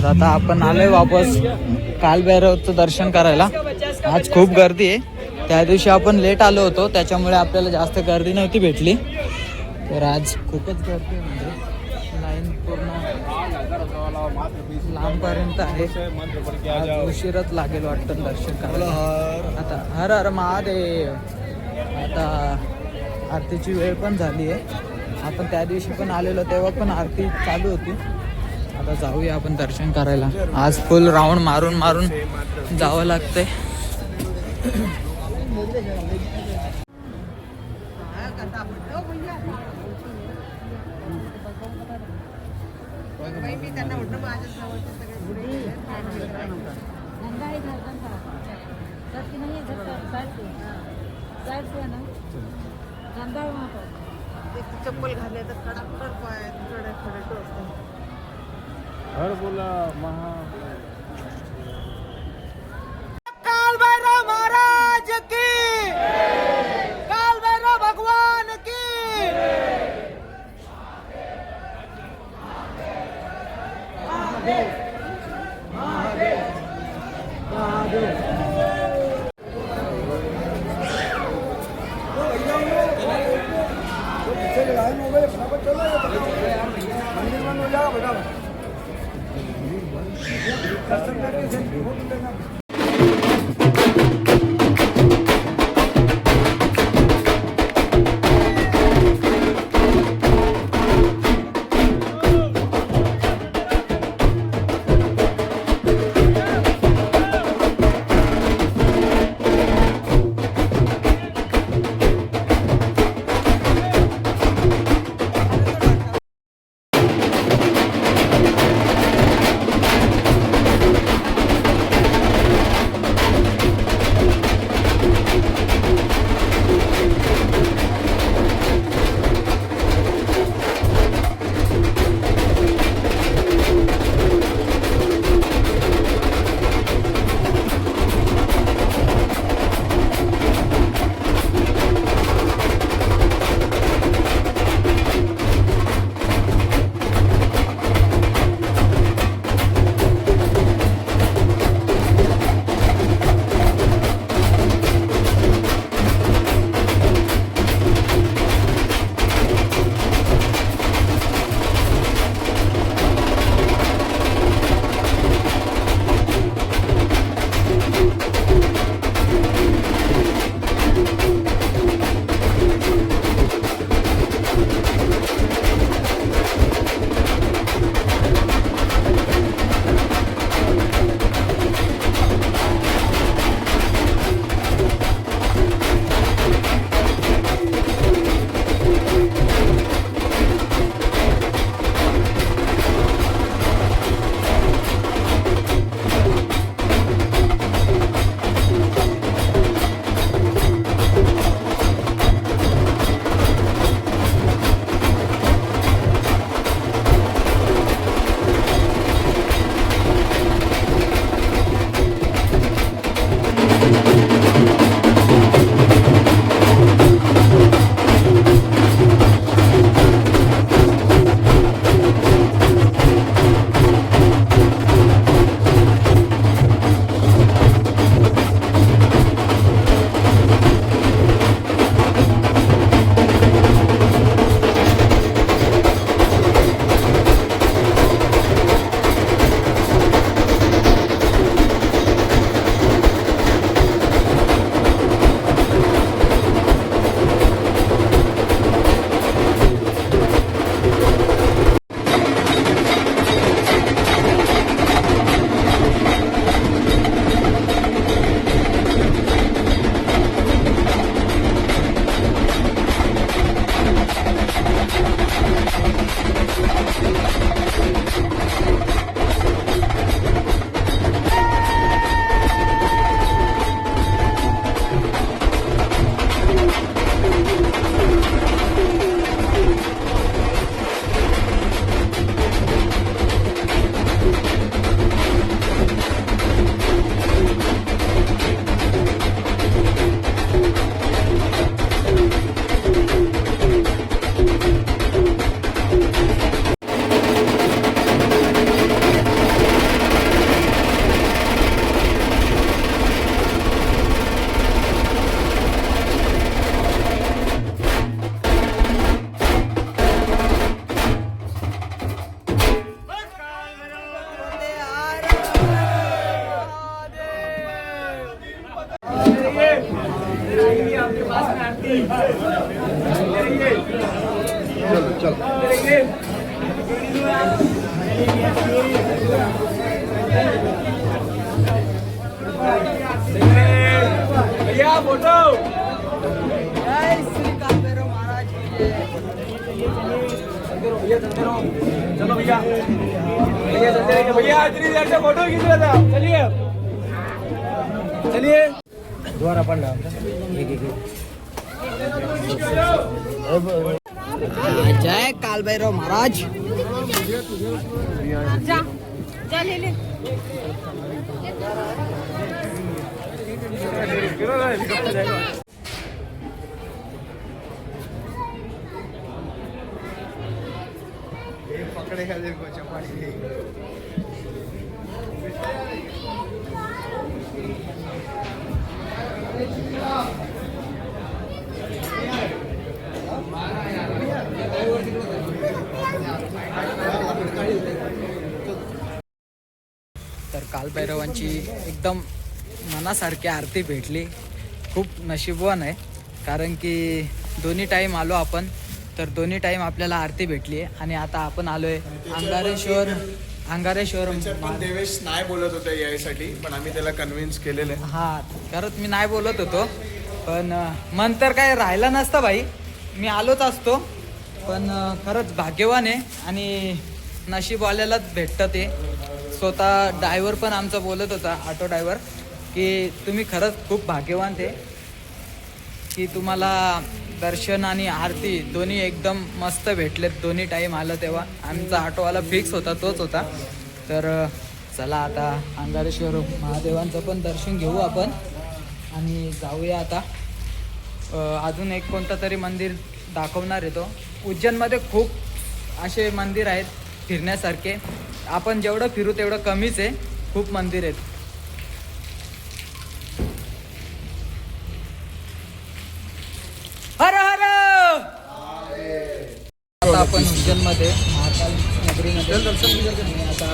तर आता आपण आलोय वापस कालभैरवचं दर्शन करायला. आज खूप गर्दी आहे. त्या दिवशी आपण लेट आलो होतो त्याच्यामुळे आपल्याला जास्त गर्दी नव्हती भेटली. तर आज खूपच गर्दी आहे, म्हणजे लाईन पूर्ण लांबपर्यंत आहे. आज उशीरच लागेल वाटतं दर्शन करायला. आता हर हर महादेव. आता आरतीची वेळ पण झाली आहे. आपण त्या दिवशी पण आलेलो तेव्हा पण आरती चालू होती. आता जाऊया आपण दर्शन करायला. आज फुल राऊंड मारून मारून जावं लागतंय. चप्पल घाले तर खडाखड पाय खडे खडे टोचते. हर बोला महा काल भैरव महाराज की, काल भैरव भगवान की. जय श्री कालभैरव महाराज की जय। फोटो चलिए चलिए द्वारा पडला जय कालभैरव महाराज। जा जा ले ले पकड़ेगा देखो चपाटी तर कालभैरवांची एकदम मनासारखी आरती भेटली. खूप नशीबवान आहे, कारण की दोन्ही टाईम आलो आपण, तर दोन्ही टाईम आपल्याला आरती भेटली आहे. आणि आता आपण आलोय अंगारेश्वर पण देवेश नाही बोलत होते यायसाठी, पण आम्ही त्याला कन्व्हिन्स केलेलं आहे. हा, खरंच मी नाही बोलत होतो, पण मन तर काय राहिलं नसतं भाई, मी आलोच असतो. पण खरंच भाग्यवान आहे आणि नशीबवाल्यालाच भेटतं ते. स्वतः ड्रायव्हर पण आमचा बोलत होता, ऑटो ड्रायव्हर, की तुम्ही खरंच खूप भाग्यवान ते, की तुम्हाला दर्शन आणि आरती दोन्ही एकदम मस्त भेटलेत. दोन्ही टाईम आलं तेव्हा आमचा ऑटोवाला फिक्स होता, तोच होता. तर चला आता अंगारेश्वर महादेवांचं पण दर्शन घेऊ आपण आणि जाऊया आता. अजून एक कोणतं तरी मंदिर दाखवणार आहे तो. उज्जैनमध्ये खूप असे मंदिर आहेत फिरण्यासारखे, आपण जेवढं फिरू तेवढं कमीच आहे. खूप मंदिर आहेत. हर हर. आता आपण उज्जैनमध्ये महाकाल नगरीमध्ये आणि आता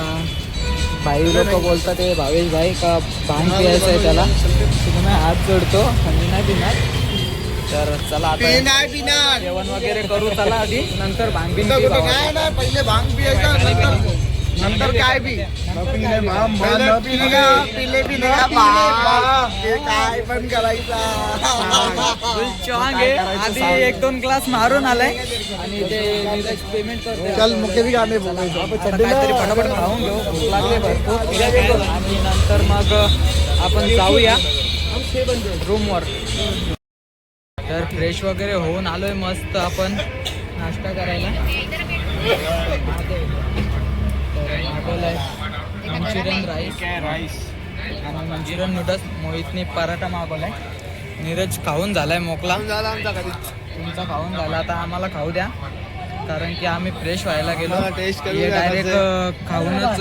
भाई लोक बोलतात ते भावेश भाई का भांग पियायचं आहे त्याला, तुम्ही हात जोडतो आणि नाही पिणार. तर चला आता जेवण वगैरे करू, चला आधी, नंतर भांग बिंग पिऊ. नाही पहिले भांग पियायचा, नंतर काय बी काय पण करायचा. चॉंग आहे, आधी 1-2 ग्लास मारून आलाय आणि ते नीरज पेमेंट करतो. चल मुख्य भी गाणे आता काहीतरी फटाफट खाऊन घेऊ, भूक लागली भरपूर, आणि नंतर मग आपण जाऊया रूमवर. तर फ्रेश वगैरे होऊन आलोय मस्त आपण नाश्ता करायला. मागवलाय मंचुरियन राईस आणि मंचुरियन नूडल्स. मोहितने पराठा मागवलाय. नीरज खाऊन झालाय मोकला. तुमचा खाऊन झाला, आता आम्हाला खाऊ द्या, कारण की आम्ही फ्रेश व्हायला गेलो. डायरेक्ट खाऊनच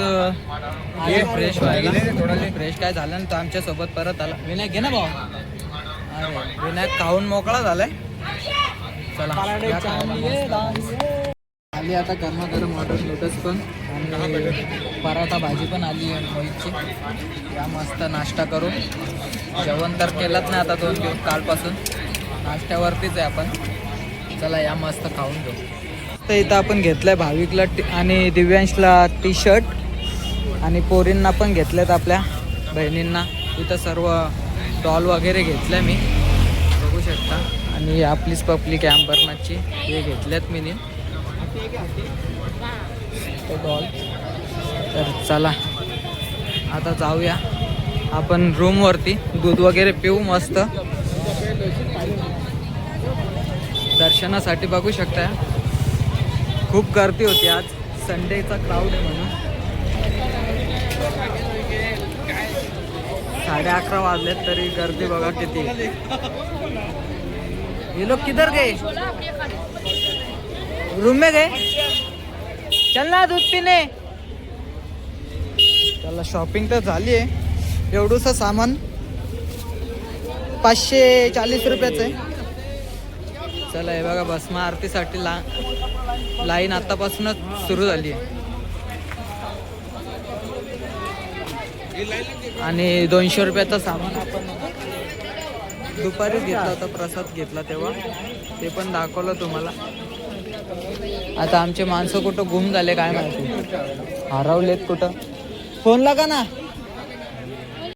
हे फ्रेश व्हायला. थोडं फ्रेश काय झालं ना, तर आमच्यासोबत परत आला. विनायक घे ना भाऊ. अरे विनायक खाऊन मोकळा झालाय. चला आली आता गरमागरम ऑर्डर नूडल्स पण आणि पराठा भाजी पण आली आहे मोहितची. या मस्त नाश्ता करू. जेवण तर केलंच नाही आता 2 दिवस कालपासून, नाश्त्यावरतीच आहे आपण. चला या मस्त खाऊन घेऊ. तर इथं आपण घेतलंय भाविकला आणि दिव्यांशला टी शर्ट आणि पोरींना पण घेतल्यात आपल्या बहिणींना. इथं सर्व डॉल वगैरे घेतल्या मी, बघू शकता. आणि आपलीच पब्लिक अँबरनाथची हे घेतल्यात मी डॉल. तर चला आता जाऊया आपण रूमवरती. दूध वगैरे पिऊ मस्त. दर्शनासाठी बघू शकता खूप गर्दी होती आज, संडेचा क्राऊड आहे म्हणून. 11:30 वाजलेत तरी गर्दी बघा किती. ये लोग किधर गए? रूम में गए? चल ना दूध पिणे. चला शॉपिंग तर झाली आहे. एवढंसं सामान 540 रुपयाचं आहे. चला हे बघा भस्म आरतीसाठी लाईन आतापासूनच सुरू झाली आहे. आणि 200 रुपयाचं सामान आपण दुपारीच घेतला होता, प्रसाद घेतला तेव्हा, ते पण दाखवलं तुम्हाला. आता आमचे माणसं कुठं गुम झाले काय माहिती, हरवलेत कुठं. फोन लागा ना.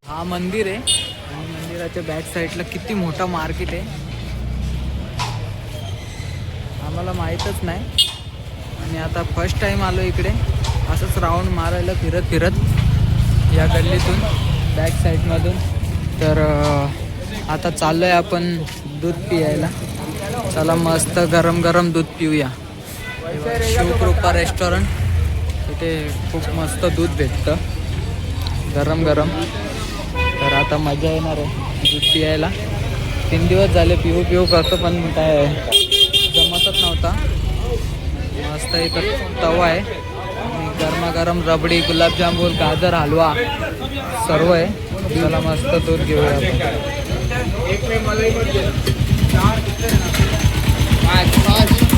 हा मंदिर आहे आणि मंदिराच्या बॅक साईडला किती मोठा मार्केट आहे आम्हाला माहीतच नाही. आणि आता फर्स्ट टाइम आलो इकडे, असंच राऊंड मारायला फिरत फिरत या गल्लीतून बॅक साईडमधून. तर आता चाललो आहे आपण दूध पियायला. चला मस्त गरम गरम दूध पिऊया. शिवकृपा रेस्टॉरंट, इथे खूप मस्त दूध भेटतं गरम गरम. तर आता मजा येणार आहे दूध पियायला. 3 दिवस झाले पिऊ पिऊ करतो पण काय जमतच नव्हता. मस्त इथं तवा आहे आणि गरमागरम रबडी, गुलाबजामुन, गाजर हलवा सर्व आहे. चला मस्त दूध घेऊया आपण.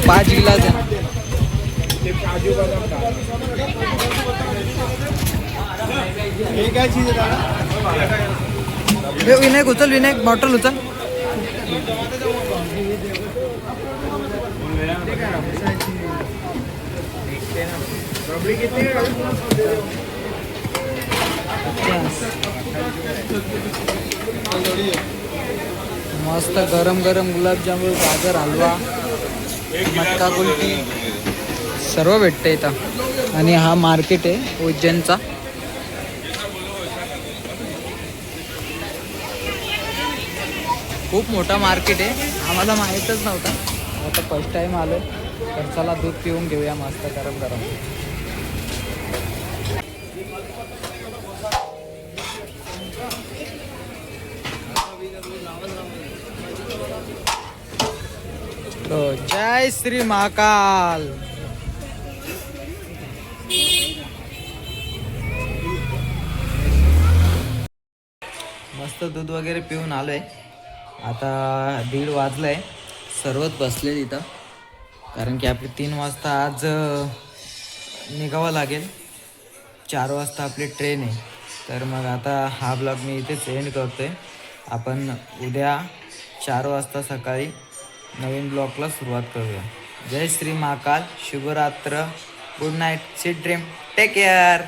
5 गिलास आहे. विनायक उचल, विनायक बॉटल उचल. मस्त गरम गरम गुलाबजामुन, गाजर हलवा, मटका कुल्फी सर्व भेटतं इथं. आणि हा मार्केट आहे उज्जैनचा. खूप मोठा मार्केट आहे, आम्हाला माहीतच नव्हता. आता फर्स्ट टाइम आलो, तर चला दूध पिऊन घेऊया मस्त गरम गरम. तो जय श्री महाकाल. मस्त दूध वगैरे पिऊन आलोय. आता 1:30 वाजलाय. सर्वच बसले तिथं, कारण की आपली 3 वाजता आज निघावं लागेल. 4 वाजता आपली ट्रेन आहे. तर मग आता हा ब्लॉग मी इथेच एंड करतोय. आपण उद्या 4 वाजता सकाळी नवीन ब्लॉगला सुरुवात करूया. जय श्री महाकाल, शुभरात्र, good night, sweet dream, take care.